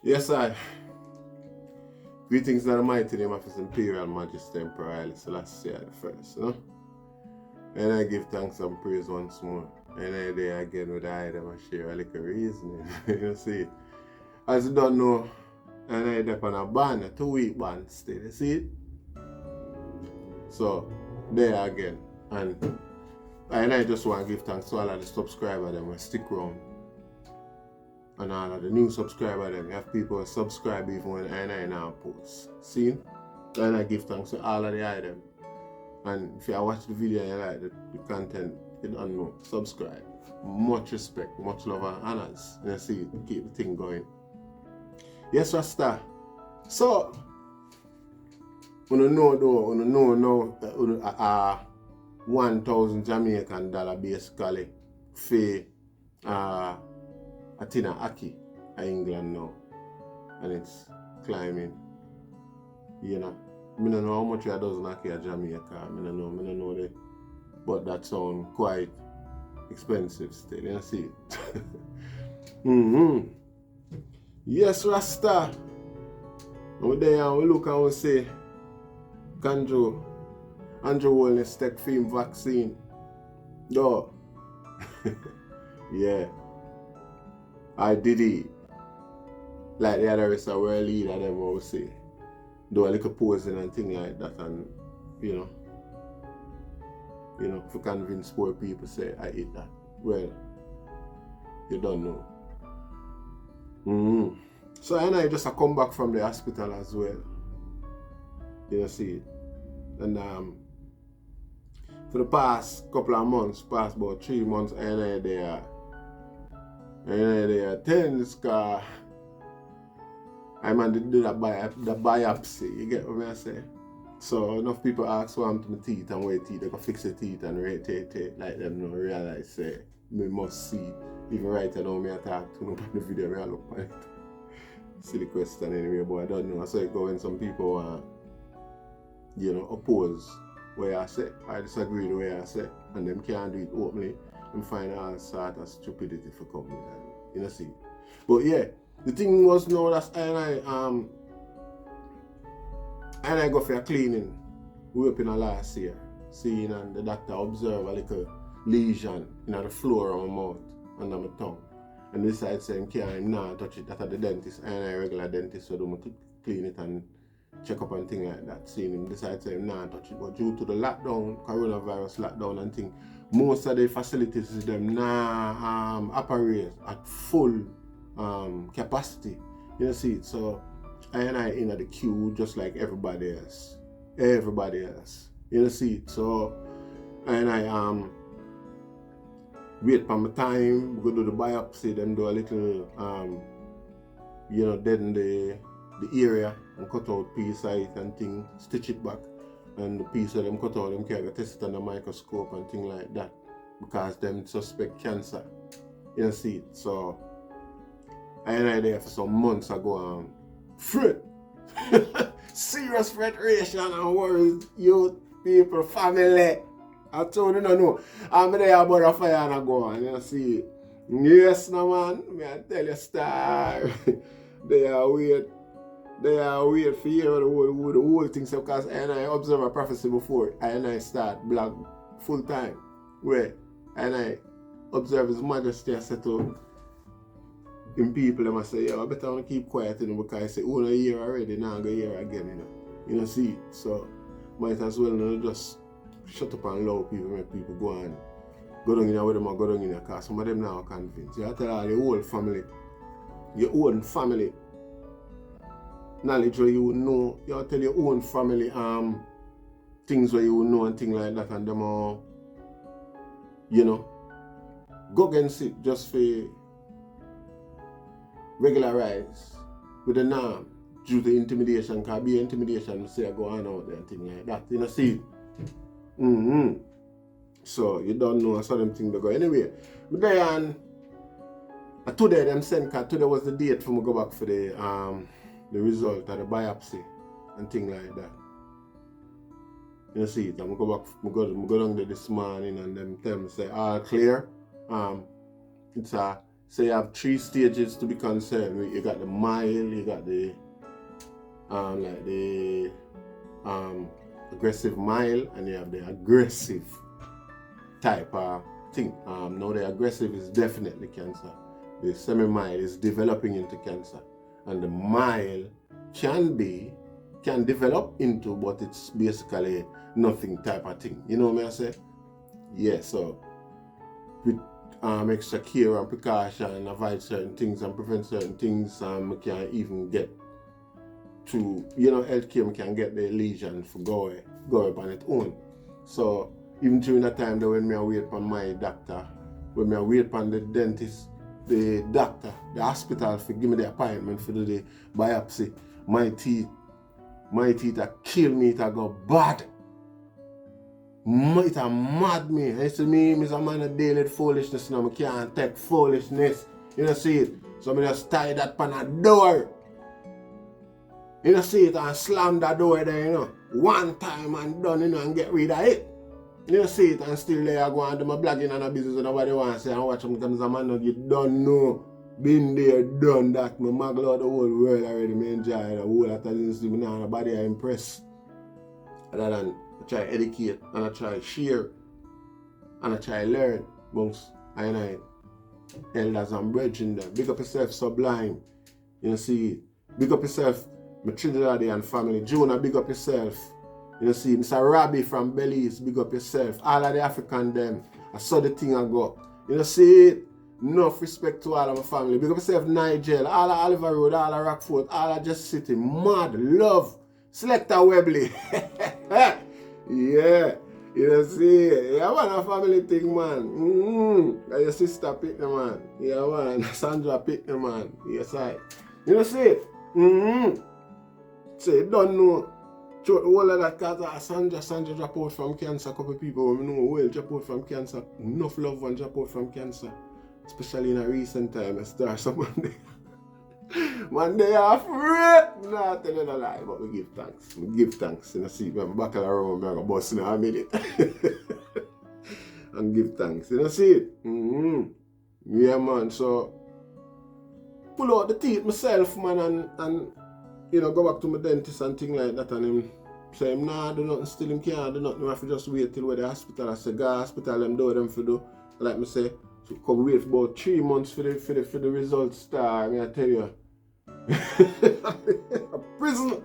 Yes, I. Greetings to the mighty name of His Imperial Majesty Emperor Haile Selassie the First, you know? And I give thanks and praise once more. And I there again with I them share a little reasoning. You see? As you don't know, and I up on a ban, a 2-week ban still, you see it? So, there again. And I just want to give thanks to all of the subscribers them who stick around. And all of the new subscribers them. You have people who subscribe even when I now post. See? And I give thanks to all of the items. And if you watch the video and you like the content, you don't know, subscribe. Much respect, much love and honors. And I see keep the thing going. Yes, Rasta. So, you know though, you know now that 1,000 Jamaican dollar basically for Atina Aki in England now. And it's climbing. You know. I don't know how much it does knock at Jamaica. I don't know that. But that sounds quite expensive still, you see it. Yes, Rasta. Now there we look and we say, Andrew Wellness Tech Film Vaccine. No. Yeah. I did it. Like the other rest of world leader them will say. Do a little posing and thing like that, and you know, if you convince poor people say I eat that, well, you don't know. So I just come back from the hospital as well. You see, and for the past couple of months, past about 3 months, I there tense car. I man did do the biopsy, you get what I say? So enough people ask what happened to my teeth and where teeth, they can fix the teeth and like them no realize say me must see. Even right now me I talk to no on the video, me I look at it. Silly question anyway, but I don't know. I saw it go when some people oppose what I say. I disagree with the way I say. And them can't do it openly and find all sort of stupidity for coming and you know see. But yeah. The thing was now that I go for a cleaning way up in the last year. Seeing and the doctor observe a little lesion in the floor of my mouth under my tongue. And decided saying him not touch it. That's the dentist. And I regular dentist so do clean it and check up and thing like that. Seeing him decide saying not touch it. But due to the lockdown, coronavirus lockdown and thing, most of the facilities them now operate at full capacity, you see it. So I in the queue just like everybody else, you see it. So I wait for my time, go do the biopsy, then do a little deaden the area and cut out piece of it and thing, stitch it back, and the piece of them cut out them can test it on the microscope and thing like that because them suspect cancer, you see it. So I there for some months ago fret. Serious frustration and worries, youth, people, family. I told you no. I'm there about a fire and I go on, you see. Yes no man, me I tell you star. They are weird for you the whole thing so because I observe a prophecy before and I start blog full time. Where and I observe His Majesty I said to in people them I say, yo, I better want to keep quiet because I say, oh, a year already, now I go here again, you know, see, so might as well just shut up and allow people, make people go down with them or go down in a car. Some of them now are convinced. You have to tell all your whole family, your own family, knowledge where you know, you have to tell your own family things where you know and things like that, and them all, go against it just for regularize with the norm due to intimidation, because be intimidation, say I go on out there and things like that, you know, see. So you don't know, I saw them things to go. Anyway, but then today them sent, because today was the date for me to go back for the result of the biopsy and things like that. You know, see it, I'm go back, I go down there this morning and them tell me say all clear. It's a So you have 3 stages to be concerned with. You got the mild, you got the aggressive mild, and you have the aggressive type of thing. Now the aggressive is definitely cancer. The semi-mild is developing into cancer, and the mild can develop into, but it's basically nothing type of thing. You know what I say? Yeah. So with extra care and precaution and avoid certain things and prevent certain things, we can even get to, healthcare, we can get the lesion for go up on its own. So even during that time when I wait for my doctor, when I wait for the dentist, the doctor, the hospital for give me the appointment for the biopsy, my teeth are kill me, it a go bad. It a mad me. I say me is a man of daily foolishness now. I can't take foolishness. You know see it? So I just tie that pan a door. You know see it, and slam that door there, one time and done, and get rid of it. You know see it, and still there I go and do my blogging and a business and nobody wants to say and watch them because I'm not get done no. Been there, done that. My maglow the whole world already. Me enjoy the whole lot of things. Me now nobody are impressed. Other than I try educate and I try share and I try learn amongst I elders and brethren there. Big up yourself, Sublime. You know see it. Big up yourself, my Trinidadian family. Jonah, big up yourself. You know see, Mr. Robbie from Belize, big up yourself. All of the African them, I saw the thing I got. You know see it? Enough respect to all of my family. Big up yourself, Nigel, all of Oliver Road, all of Rockford, all of Just City. Mad, love, Selector Webley. Yeah, you know see it? Yeah man, a family thing man. And your sister pick the man. Yeah man, Sandra pick the man. Yes I. You know see it? Say, don't know. Throughout the whole of that cause Sandra drop out from cancer. A couple of people who know well drop out from cancer. Enough loved ones drop out from cancer. Especially in a recent time. I start some Monday. Monday afraid. Nah, tell you no lie, but we give thanks. We give thanks. You know, see, I'm back around, I'm going to bust in a minute. And give thanks. You know, see it? Yeah, man. So, pull out the teeth myself, man, and go back to my dentist and things like that, and him say, nah, do nothing still, him can't do nothing, I have to just wait till the hospital. I say, go hospital, them do them for do. Like me say, so come wait for about 3 months for the results start, I tell you. A prison.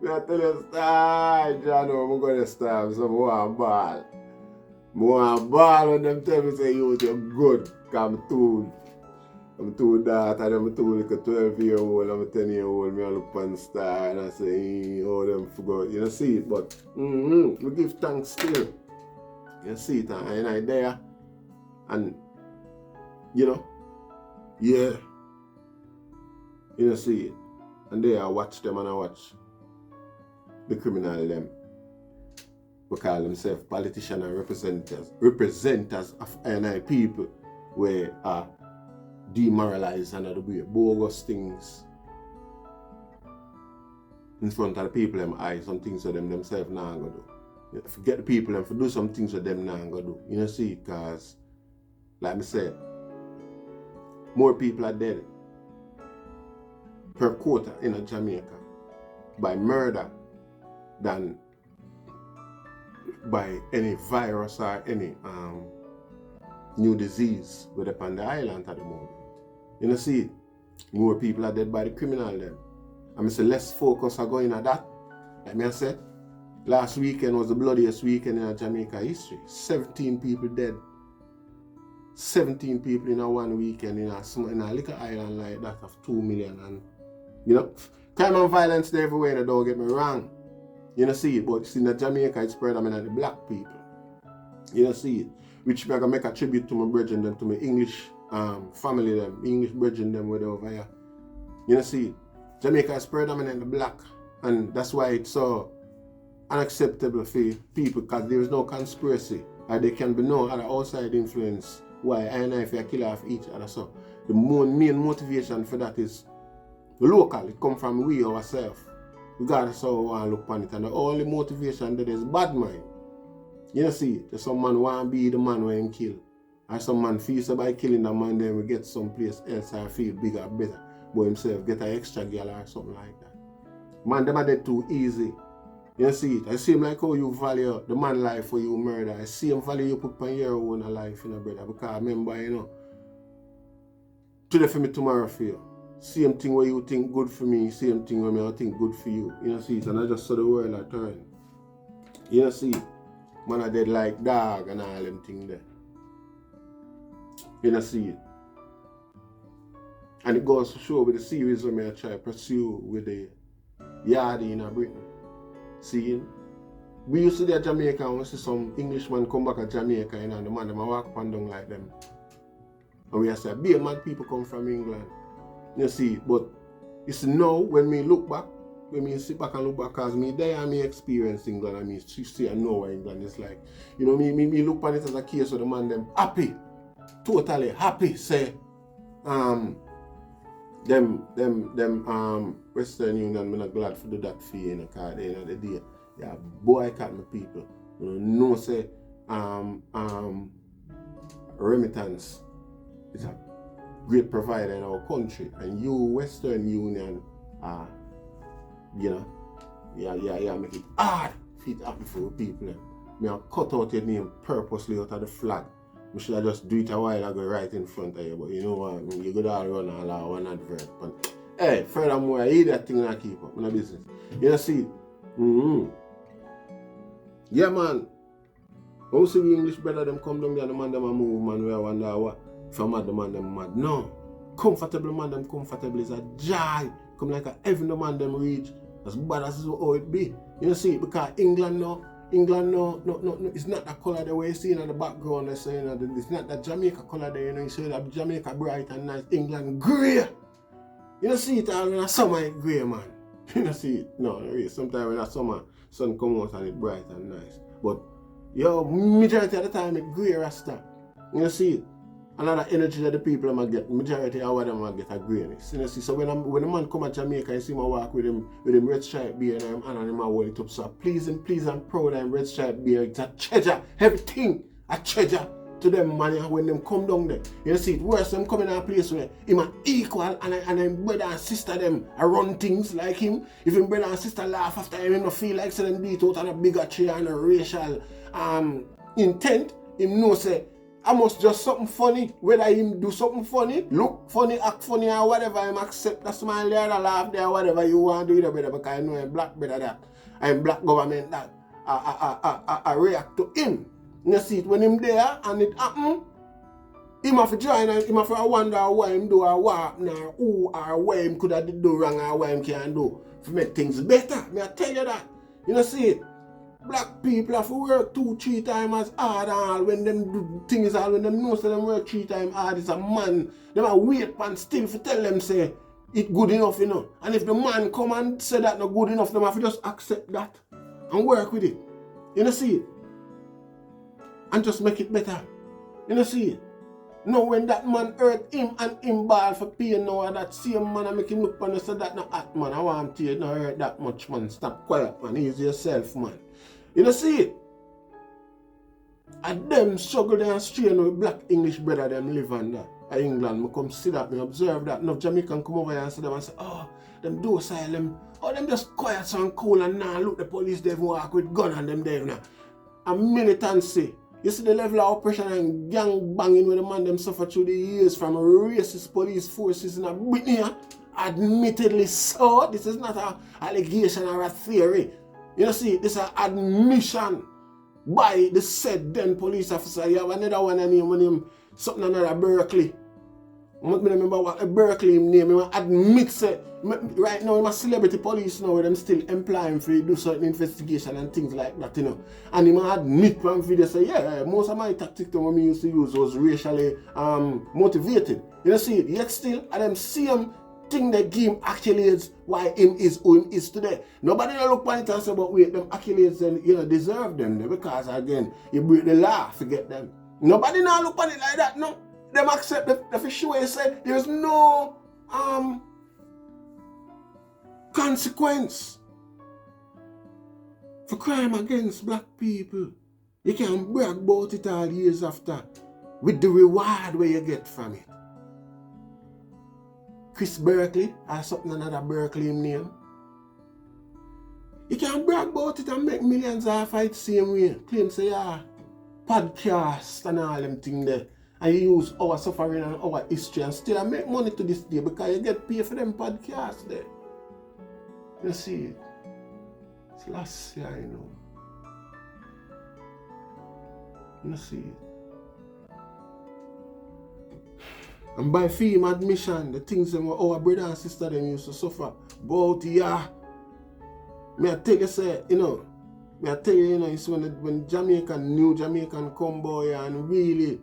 I tell you, start, John, I'm going to start, so I want ball. I want ball when them tell me, say, you're good, because I'm too that, and I'm too like a 12-year-old, I'm a 10-year-old, I look on star, and I say, oh, them forgot. You know, see it, but we give thanks still. You see it, and I there, and, yeah, you know, see it. And there I watch them and I watch the criminal them. We call themselves politicians and representatives of NI people where demoralize and do bogus things in front of the people them eyes, some things that them themselves not gonna do. You forget the people and for do some things that them not gonna do. You know see, cause like I said, more people are dead per quarter in Jamaica by murder than by any virus or any new disease with upon the island at the moment. You know see, more people are dead by the criminal then. I mean say less focus are going at that. Like me I said, last weekend was the bloodiest weekend in Jamaica history. 17 people dead. 17 people in a one weekend in a little island like that of 2 million, and crime and violence there everywhere, don't get me wrong. You know see it, but in Jamaica it's predominantly black people. You know see it. Which I'm gonna make a tribute to my brethren them, to my English family them, English brethren them with over here. You know see it. Jamaica is predominantly black, and that's why it's so unacceptable for people, because there is no conspiracy, and there can be no other outside influence why I and I kill off each other. So the main motivation for that is local. It comes from we ourselves, regardless how we want to look upon it. And the only motivation that is bad mind. You know see, there's some man want to be the man who him kill. Or some man feel so by killing a man, then we get someplace else and feel bigger, better. But himself get an extra girl or something like that. Man, them are dead too easy. You see it? I see him like how you value the man life for you murder. I see him value you put on your own life, brother. Because remember, today for me, tomorrow for you. Same thing where you think good for me, same thing where I think good for you. You see it? And I just saw the world a turn. You see it? Man are dead like dog and all them things there. You see it? And it goes to show with the series where I try to pursue with the yardie in Britain. See, we used to be at Jamaica and we see some Englishman come back at Jamaica, and the man them walk up and down like them. And we say, be mad people come from England. You see, but it's now when we look back, when we sit back and look back, because me there and me experience England, and me see and know what England is like. Me look at it as a case of the man them happy, totally happy, say, them Western Union, I'm not glad for do that for you, because at the end of the day, yeah, boycott my people. No say remittance is a great provider in our country, and you Western Union make it hard for it happen for people. Me I cut out your name purposely out of the flag. I should have just do it a while ago right in front of you, but you know what, you could all run all one advert. But hey, furthermore, I hear that thing I keep up in the business. You see? Yeah, man. When we see the English brother them come down there, the man them a move, man, we wonder what if I'm mad, the man them mad. No. Comfortable man them comfortable is a joy. Come like a heaven the man them reach. As bad as how it be. You see, because England no, it's not the color the way you see in the background. It's not the Jamaica color there, you see that Jamaica bright and nice, England grey. You see it all in the summer it's grey, man. You see it? No, really. Sometimes when the summer sun come out and it's bright and nice. But majority of the time it's grey Rasta. You see it? Another energy that the people might get, majority of what them might get a grayness. You see, so when a man come to Jamaica and see me walk with him red stripe beard and him hold it up, so please and proud of him red stripe beard. It's a treasure, everything a treasure to them man when them come down there. You see it worse them coming to a place where him are equal and him brother and sister them run things like him. If him brother and sister laugh after him don't feel like them beat out on a bigotry and a racial intent, him know say I must just something funny, whether him do something funny, look funny, act funny or whatever, him accept the smile there, the laugh there, whatever you want to do with brother, because I know I'm black brother that, I'm black government that, I react to him. You see it when him there and it happen, him have to join and him have to wonder why him do or what happen or who or why him could have do wrong or why him can't do to make things better. May I tell you that? You see it? Black people have to work 2-3 times as hard and when them do things all when them know say them work 3 times hard is a man. Them a wait and still for tell them say it good enough, And if the man come and say that not good enough, them have to just accept that and work with it. You see it? And just make it better. You see it? Now when that man hurt him and him ball for pain now and that same man I make him look and say that not hot man, I want to not hurt that much man. Stop quiet man, ease yourself man. You see it? And them struggle and strain with black English brother them live under England. I come see that, I observe that. Enough Jamaican come over here and see them and say, oh, them docile, them just quiet and cool and now look the police they walk with gun and them there now. And militancy. You see the level of oppression and gang banging where the man them suffer through the years from racist police forces in Britain. Admittedly so. This is not an allegation or a theory. You see, this is an admission by the said then police officer. You have another one name something another Berkeley. I don't remember what a Berkeley name. He admit say right now I'm a celebrity police now where them still employing for do certain investigation and things like that, And he admit one video say, yeah, most of my tactics that I used to use was racially motivated. You see it? Yet still and them same thing they give him accolades why him is who him is today. Nobody look at it and say, but wait, them accolades and deserve them because again, you break the law to get them. Nobody now look at it like that, no. Them accept the fish way say there's no consequence for crime against black people. You can't brag about it all years after. with the reward where you get from it. Chris Berkeley, or something another Berkeley name. You can brag about it and make millions off it the same way. Claim say, podcast and all them things there. And you use our suffering and our history and still make money to this day because you get paid for them podcasts there. You see it? It's last year, you know. You see it? And by fame admission, the things that our brother and sister them used to suffer. But me I tell you say, it's when New Jamaican come boy and really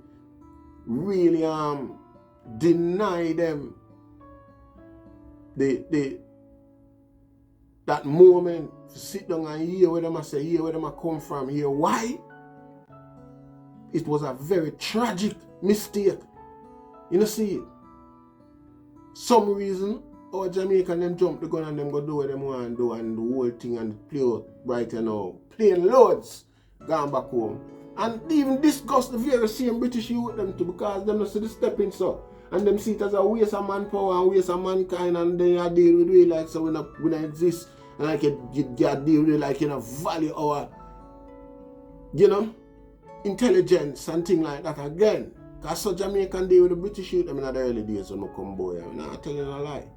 deny them that moment to sit down and hear where them I say, hear where them I come from, hear why. It was a very tragic mistake. You know, see it? Some reason our Jamaican them jump the gun and them go do what them want to do and the whole thing and play out right now. Playing loads, gone back home. And even discuss the very same British youth them too because them not see the stepping so. And them see it as a waste of manpower and waste of mankind and they are deal with it like so we not exist. And like you deal with it like value our intelligence and things like that again. Because so Jamaican deal with the British youth them in the early days when I come boy. I'm not telling a lie.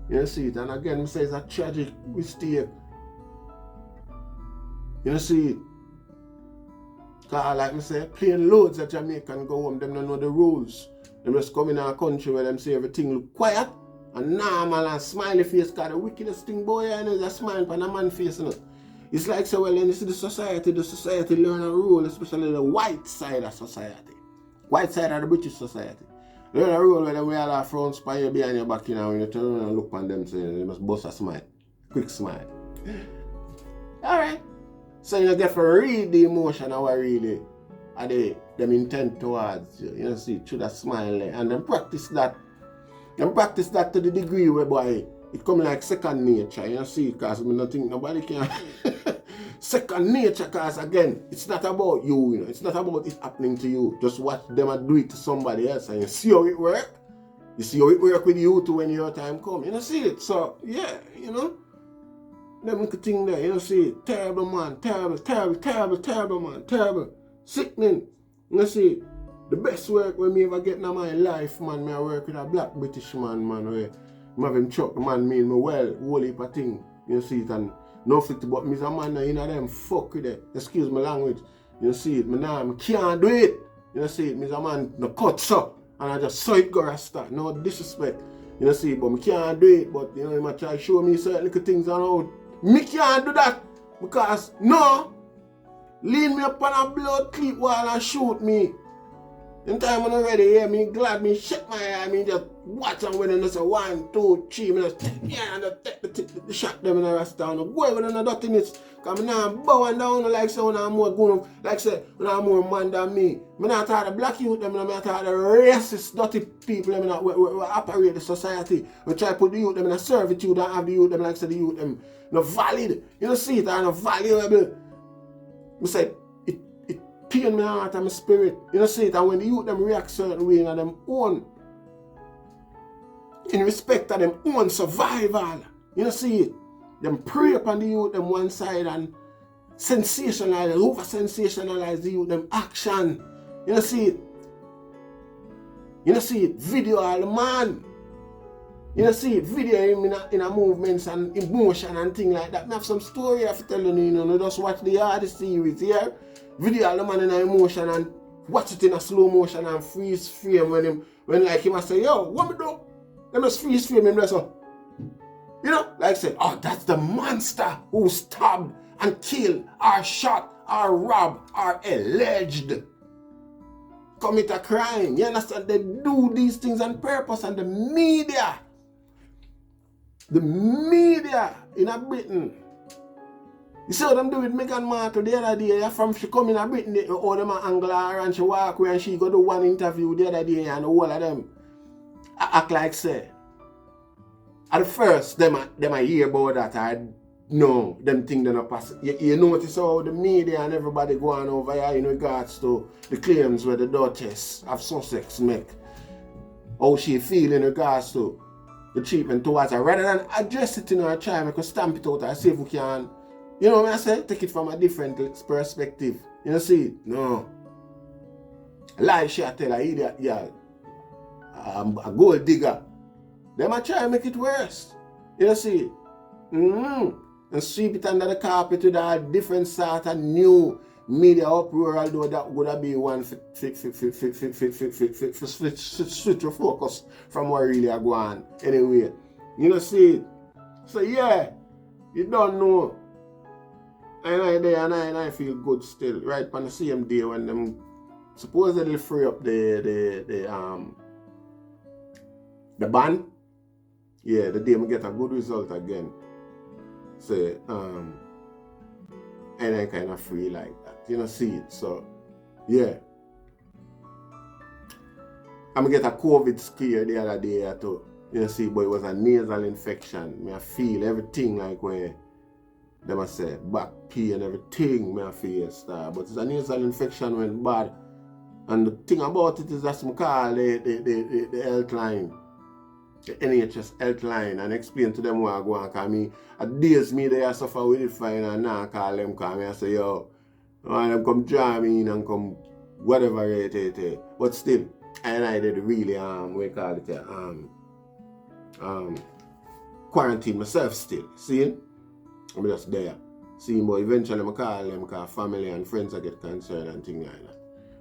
You see it? And again, I say it's a tragic mistake. You see it? Because like I say, playing loads of Jamaican go home, them don't know the rules. They just come in a country where them say everything look quiet and normal and smiley face. Because the wickedest thing boy is a smile on a man's face. It's like so well, and you see the society learn a rule, especially the white side of society. White side of the British society. Learn a rule where we all have front spine behind your back, when you turn around and look on them, so you must bust a smile. Quick smile. Alright. So you get to read the emotion of what really are them intent towards you. You see, through that smile there. And then practice that. And practice that to the degree where boy it come like second nature. You see, because I don't think nobody can second nature, because again, it's not about you, it's not about it happening to you. Just watch them and do it to somebody else and you see how it work. You see how it work with you too when your time come. You see it. So yeah, them little thing there, see it. Terrible man, terrible man, terrible. Sickening. You see it. The best work when me ever get in my life, man, I work with a black British man, where I have him chuck the man mean me well, whole heap of thing. You see it, and no fit but me's a man them fuck with it. Excuse my language. You see it, I can't do it. You see it, me's a man no cut so. And I just saw it go rasta. No disrespect. You see it, but I can't do it. But he might try to show me certain little things and how me can't do that. Because no, lean me up on a blood clip while and shoot me. In time when I'm ready, yeah, me glad, me shut my eye, me just watch and when I say 1, 2, 3, me just take me and just take the shot them in the rest down. Go with another thing is, because I'm not bowing down like so when I'm more going, like say, when I'm more man than me. I'm not talking the black youth, I'm not talking the racist, dirty people, we operate the society. We try to put the youth them in a servitude and have the youth them like say the youth them not valid. You don't see it, and not valuable. I say, pain my heart and my spirit. You see it, and when the youth them react certain way in them own, in respect of them own survival, you see it, them prey upon the youth them one side and sensationalize, over sensationalize the youth them action. You see it. You see it, video all the man. You see it, video him in a movements and emotion and things like that. I have some story I have to tell you, just watch the hardest series here. Video all the man in a emotion and watch it in a slow motion and freeze frame when like him I say, yo, what me do? Let me just freeze frame him so. Like say, oh, that's the monster who stabbed and killed or shot or robbed or alleged commit a crime. You understand? They do these things on purpose, and the media in a Britain. You see what them do with Meghan Markle the other day? From she come in a Britain, all them angle her and she walk away and she go do one interview the other day and all of them act like say. At first, them I hear about that. No, them things don't pass. You notice how the media and everybody going over here in regards to the claims where the Duchess of Sussex make. How she feel in regards to the treatment towards her. Rather than address it in her child, we can stamp it out and see if we can, you know what I say? Take it from a different perspective. You know, see? No. Lie she tell her idiot girl. A gold digger. Them a try to make it worse. You know, see? And sweep it under the carpet with a different sort of new media uproar, although that would have been one for switch your focus from what really are going on. Anyway, you know, see? So yeah, you don't know. And I feel good still. Right on the same day when them supposedly free up the ban. Yeah, the day we get a good result again. So and I kind of free like that. You know, see it. So yeah. I'm get a COVID scare the other day too. You know, see, but it was a nasal infection. I feel everything like where them I say back pain and everything I feel start. But it's a nasal infection went bad. And the thing about it is that's me call the health line. The NHS health line and explain to them what I go on. Cause me at days me they suffer with it fine and now I call them cause me I say yo, them come draw me in and come whatever it. But still, I did really we call it quarantine myself still. See? I'm just there. See, but eventually I call them because family and friends I get concerned and things like that.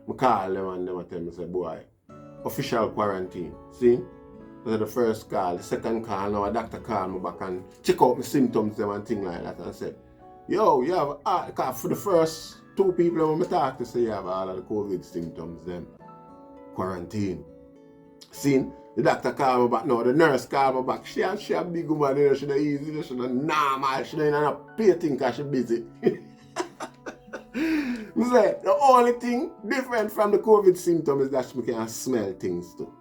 I call them and them tell me say boy, official quarantine. See? That's the first call. The second call, now a doctor called me back and check out my symptoms them and things like that and said, yo, you have for the first 2 people when I talk to say you have all of the COVID symptoms them. Quarantine. See? The doctor called me back now, the nurse called me back. She a big woman, you know, she easy, she normal, she in a pay thing because she busy. I say, the only thing different from the COVID symptoms is that she can smell things too.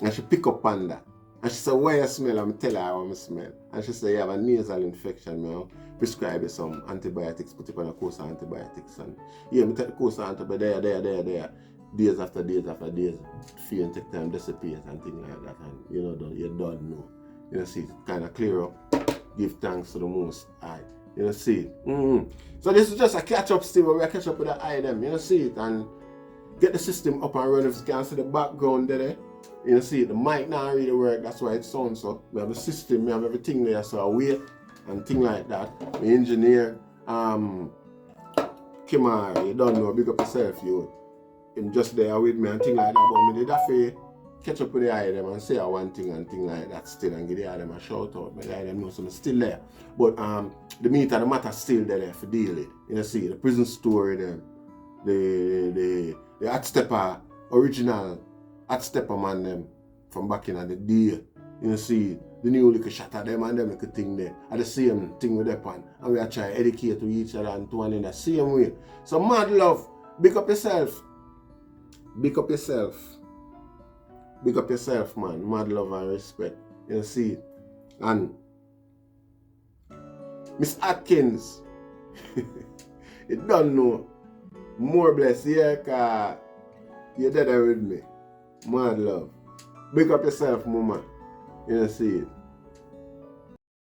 And she pick up on that. And she said, where you smell? I'm tell her how I smell. And she said, you have a nasal infection, I'll prescribe you some antibiotics, put it on a course of antibiotics. And yeah, I take the course of antibiotics there. Days after days, fear and take time disappears and things like that. And you don't know. You know, see, it kind of clear up. Give thanks to the Most High. You know, see it. So this is just a catch up still where we catch up with the item. You know, see it. And get the system up and running. If you can see the background there. You know, see it. The mic now really work. That's why it sounds so. We have the system. We have everything there. So I wait and things like that. The engineer, Kimar, you don't know. Big up yourself, you. Him just there with me and things like that, but me did have to catch up with the item and say one thing and thing like that still and give the item a shout out. But the item knows I'm still there. But the meat and the matter still there for deal it. You know, see the prison story them, the hot stepper original hot stepper man them from back in the day. You know, see the new little shot at them and them little thing there. At the same thing with them and we are trying to educate to each other and to one in the same way. So mad love, big up yourself. Big up yourself. Big up yourself, man. Mad love and respect. You see. And Miss Atkins, you don't know. More blessed, yeah, cause you're there with me. Mad love. Big up yourself, mama. You see it.